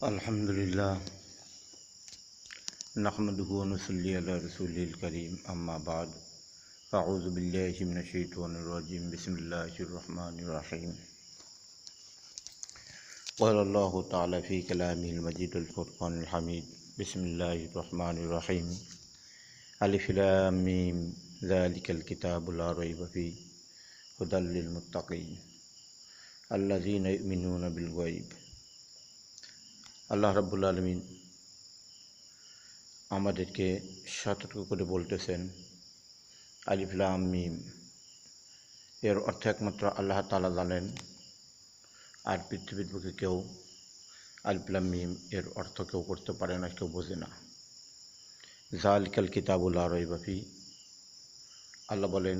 अल्हम्दुलिल्लाह नहमदुहु व नुसल्ली अला रसूलिल करीम अम्मा बाद अऊज़ु बिल्लाहि मिनश शैतानिर रजीम बिस्मिल्लाहिर रहमानिर रहीम क़ालल्लाहु तआला फ़ी कलामिहिल मजीदिल फ़ुरक़ानिल हमीद बिस्मिल्लाहिर रहमानिर रहीम अलिफ़ लाम मीम ज़ालिकल किताबु ला रैब फ़ीह हुदल लिल मुत्तक़ीन अल्लज़ीना युमिनूना बिल ग़ैब। আল্লাহ রাব্বুল আলামিন আমাদেরকে সতর্ক করে বলতেছেন, আলিফ লাম মিম এর অর্থ একমাত্র আল্লাহ তাআলা জানেন, আর পৃথিবীর বুকে কেউ আলিফ লাম মিম এর অর্থ কেউ করতে পারে না, কেউ বোঝে না। যালিকাল কিতাবু লা রাইবা ফীহ, আল্লাহ বলেন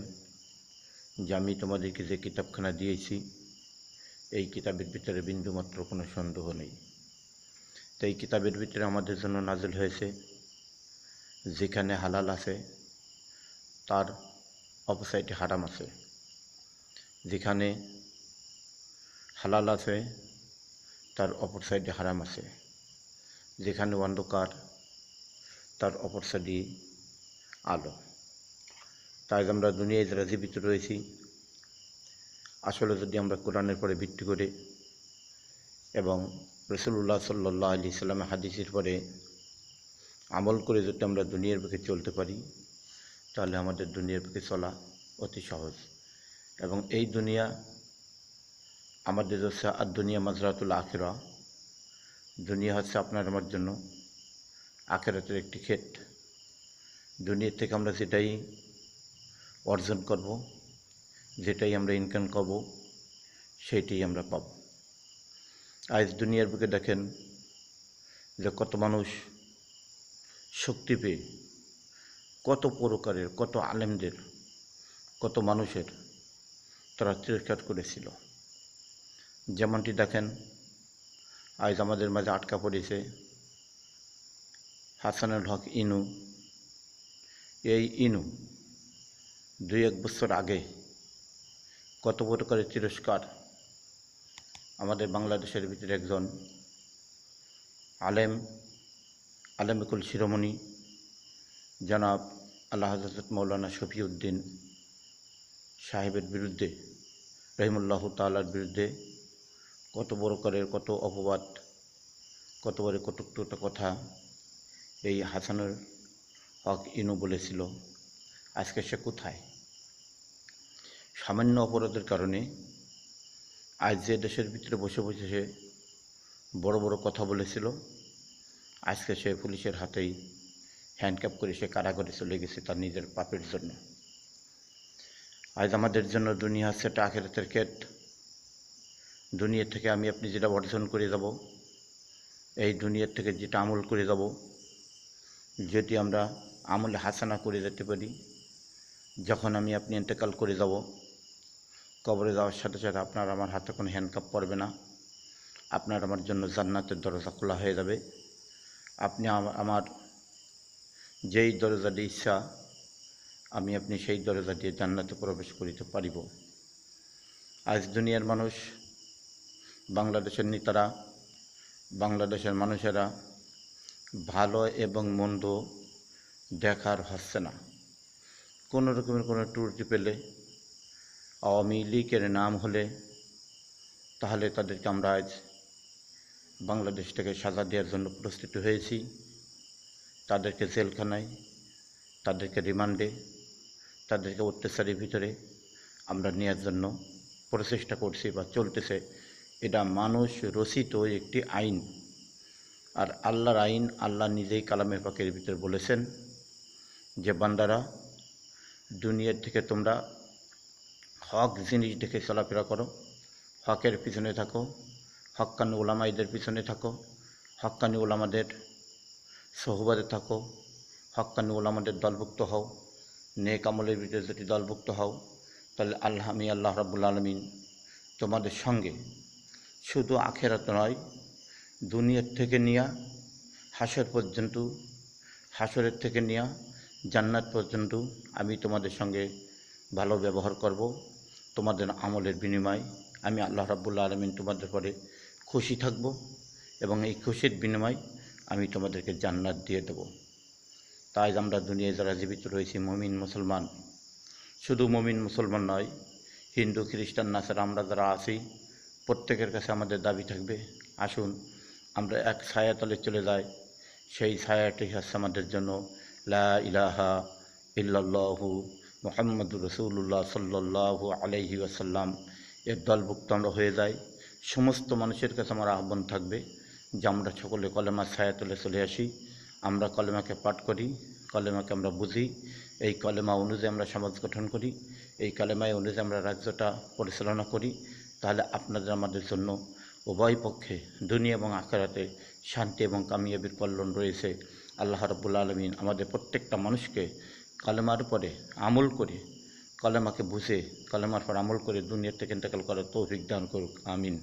যে আমি তোমাদেরকে যে কিতাবখানা দিয়েছি এই কিতাবের ভিতরে বিন্দুমাত্র কোনো সন্দেহ নেই। তো এই কিতাবের ভিতরে আমাদের জন্য নাজিল হয়েছে, যেখানে হালাল আছে তার অপোসাইডে হারাম আছে, যেখানে হালাল আছে তার অপর সাইডে হারাম আছে, যেখানে অন্ধকার তার অপর সাইডে আলো। তাই আমরা দুনিয়ায় যারা জীবিত রয়েছি, আসলে যদি আমরা কোরআনের পরে ভিত্তি করে এবং রাসূলুল্লাহ সাল্লাল্লাহু আলাইহি সাল্লামের হাদিসের পরে আমল করে যদি আমরা দুনিয়ার বুকে চলতে পারি, তাহলে আমাদের দুনিয়ার বুকে চলা অতি সহজ। এবং এই দুনিয়া আমাদের হচ্ছে আর দুনিয়া মাজরাতুল আখিরা, দুনিয়া হচ্ছে আপনার আমার জন্য আখিরাতের একটি ক্ষেত। দুনিয়ার থেকে আমরা যেটাই অর্জন করব, যেটাই আমরা ইনকাম করব, সেইটাই আমরা পাব। আজ দুনিয়ার বুকে দেখেন যে কত মানুষ শক্তি পেয়ে কত প্রকারের, কত আলেমদের, কত মানুষের তারা তিরস্কার করেছিল। যেমনটি দেখেন আজ আমাদের মাঝে আটকা পড়েছে হাসানুল হক ইনু। এই ইনু 2-1 বছর আগে কত প্রকারের তিরস্কার আমাদের বাংলাদেশের ভিতরে একজন আলেমকুল শিরোমণি জনাব আল্লাহ হযরত মৌলানা শফিউদ্দিন সাহেবের বিরুদ্ধে, রহিমুল্লাহ তাআলার বিরুদ্ধে কত প্রকারের, কত অপবাদ, কত বড় কটুক্ত কথা এই হাসানুল হক ইনু বলেছিল। আজকে সে কোথায়? সামান্য অপরাধের কারণে আজ যে দেশের ভিতরে বসে বসে সে বড় বড় কথা বলেছিল, আজকে সে পুলিশের হাতেই হ্যান্ডকাপ করে সে কারাগারে চলে গেছে তার নিজের পাপের জন্য। আজ আমাদের জন্য দুনিয়া হচ্ছে একটা আখিরাতের ক্ষেত। দুনিয়া থেকে আমি আপনি যেটা অর্জন করে যাব, এই দুনিয়ার থেকে যেটা আমল করে যাব, যদি আমরা আমলে হাসানা করে যেতে পারি, যখন আমি আপনি ইন্তেকাল করে যাব, কবরে যাওয়ার সাথে সাথে আপনার আমার হাতে কোনো হ্যান্ডকাপ পড়বে না, আপনার আমার জন্য জান্নাতের দরজা খোলা হয়ে যাবে। আপনি আমার যেই দরজা দিয়ে ইচ্ছা আমি আপনি সেই দরজা দিয়ে জান্নাতে প্রবেশ করিতে পারিব। আজ দুনিয়ার মানুষ, বাংলাদেশের নেতারা, বাংলাদেশের মানুষেরা ভালো এবং মন্দ দেখার হচ্ছে না। কোনো রকমের কোনো ত্রুটি পেলে, আওয়ামী লীগের নাম হলে, তাহলে তাদেরকে আমরা আজ বাংলাদেশ থেকে সাজা দেওয়ার জন্য প্রস্তুত হয়েছি। তাদেরকে জেলখানায়, তাদেরকে রিমান্ডে, তাদেরকে অত্যাচারের ভিতরে আমরা নেওয়ার জন্য প্রচেষ্টা করছি বা চলতেছে। এটা মানুষ রচিত একটি আইন, আর আল্লাহর আইন। আল্লাহ নিজেই কালামে পাকের ভিতরে বলেছেন যে বান্দারা, দুনিয়ার থেকে তোমরা হক জিনিস দেখে চলাফেরা করো, হকের পিছনে থাকো, হক্কানি ওলামাইদের পিছনে থাকো, হক্কানি ওলামাদের সোহবাদে থাকো, হক্কানি ওলামাদের দলভুক্ত হও। নেক আমলের ভিতরে যদি দলভুক্ত হও, তাহলে আল্লাহ রাব্বুল আলামিন তোমাদের সঙ্গে শুধু আখিরাত নয়, দুনিয়ার থেকে নিয়া হাসর পর্যন্ত, হাসরের থেকে নিয়া জান্নাত পর্যন্ত আমি তোমাদের সঙ্গে ভালো ব্যবহার করব। তোমাদের আমলের বিনিময় আমি আল্লাহ রাব্বুল আলামিন তোমাদের পরে খুশি থাকব এবং এই খুশির বিনিময় আমি তোমাদেরকে জান্নাত দিয়ে দেব। তাই আমরা দুনিয়ায় যারা জীবিত রয়েছি মুমিন মুসলমান, শুধু মুমিন মুসলমান নয়, হিন্দু খ্রিস্টান নাসারা আমরা যারা আছি প্রত্যেকের কাছে আমাদের দাবি থাকবে, আসুন আমরা এক ছায়াতলে চলে যাই। সেই ছায়াটি হচ্ছে আমাদের জন্য লা ইলাহা ইল্লাল্লাহু মুহাম্মাদুর রাসূলুল্লাহ সাল্লাল্লাহু আলাইহি ওয়াসাল্লাম এর দলভুক্ত আমরা হয়ে যাই। সমস্ত মানুষের কাছে আমার আহ্বান থাকবে যে আমরা সকলে কলেমার ছায়াতলে চলে আসি। আমরা কলেমাকে পাঠ করি, কলেমাকে আমরা বুঝি, এই কলেমা অনুযায়ী আমরা সমাজ গঠন করি, এই কলেমায় অনুযায়ী আমরা রাজ্যটা পরিচালনা করি। তাহলে আপনাদের আমাদের জন্য উভয় পক্ষে দুনিয়া এবং আখিরাতে শান্তি এবং কামিয়াবির কল্যাণ রয়েছে। আল্লাহ রাব্বুল আলামিন আমাদের প্রত্যেকটা মানুষকে কলেমার উপরে আমল করে, কলেমাকে বুঝে কলেমার পর আমল করে দুনিয়ার থেকে ইন্তেকাল করার তৌফিক দান করুক। আমিন।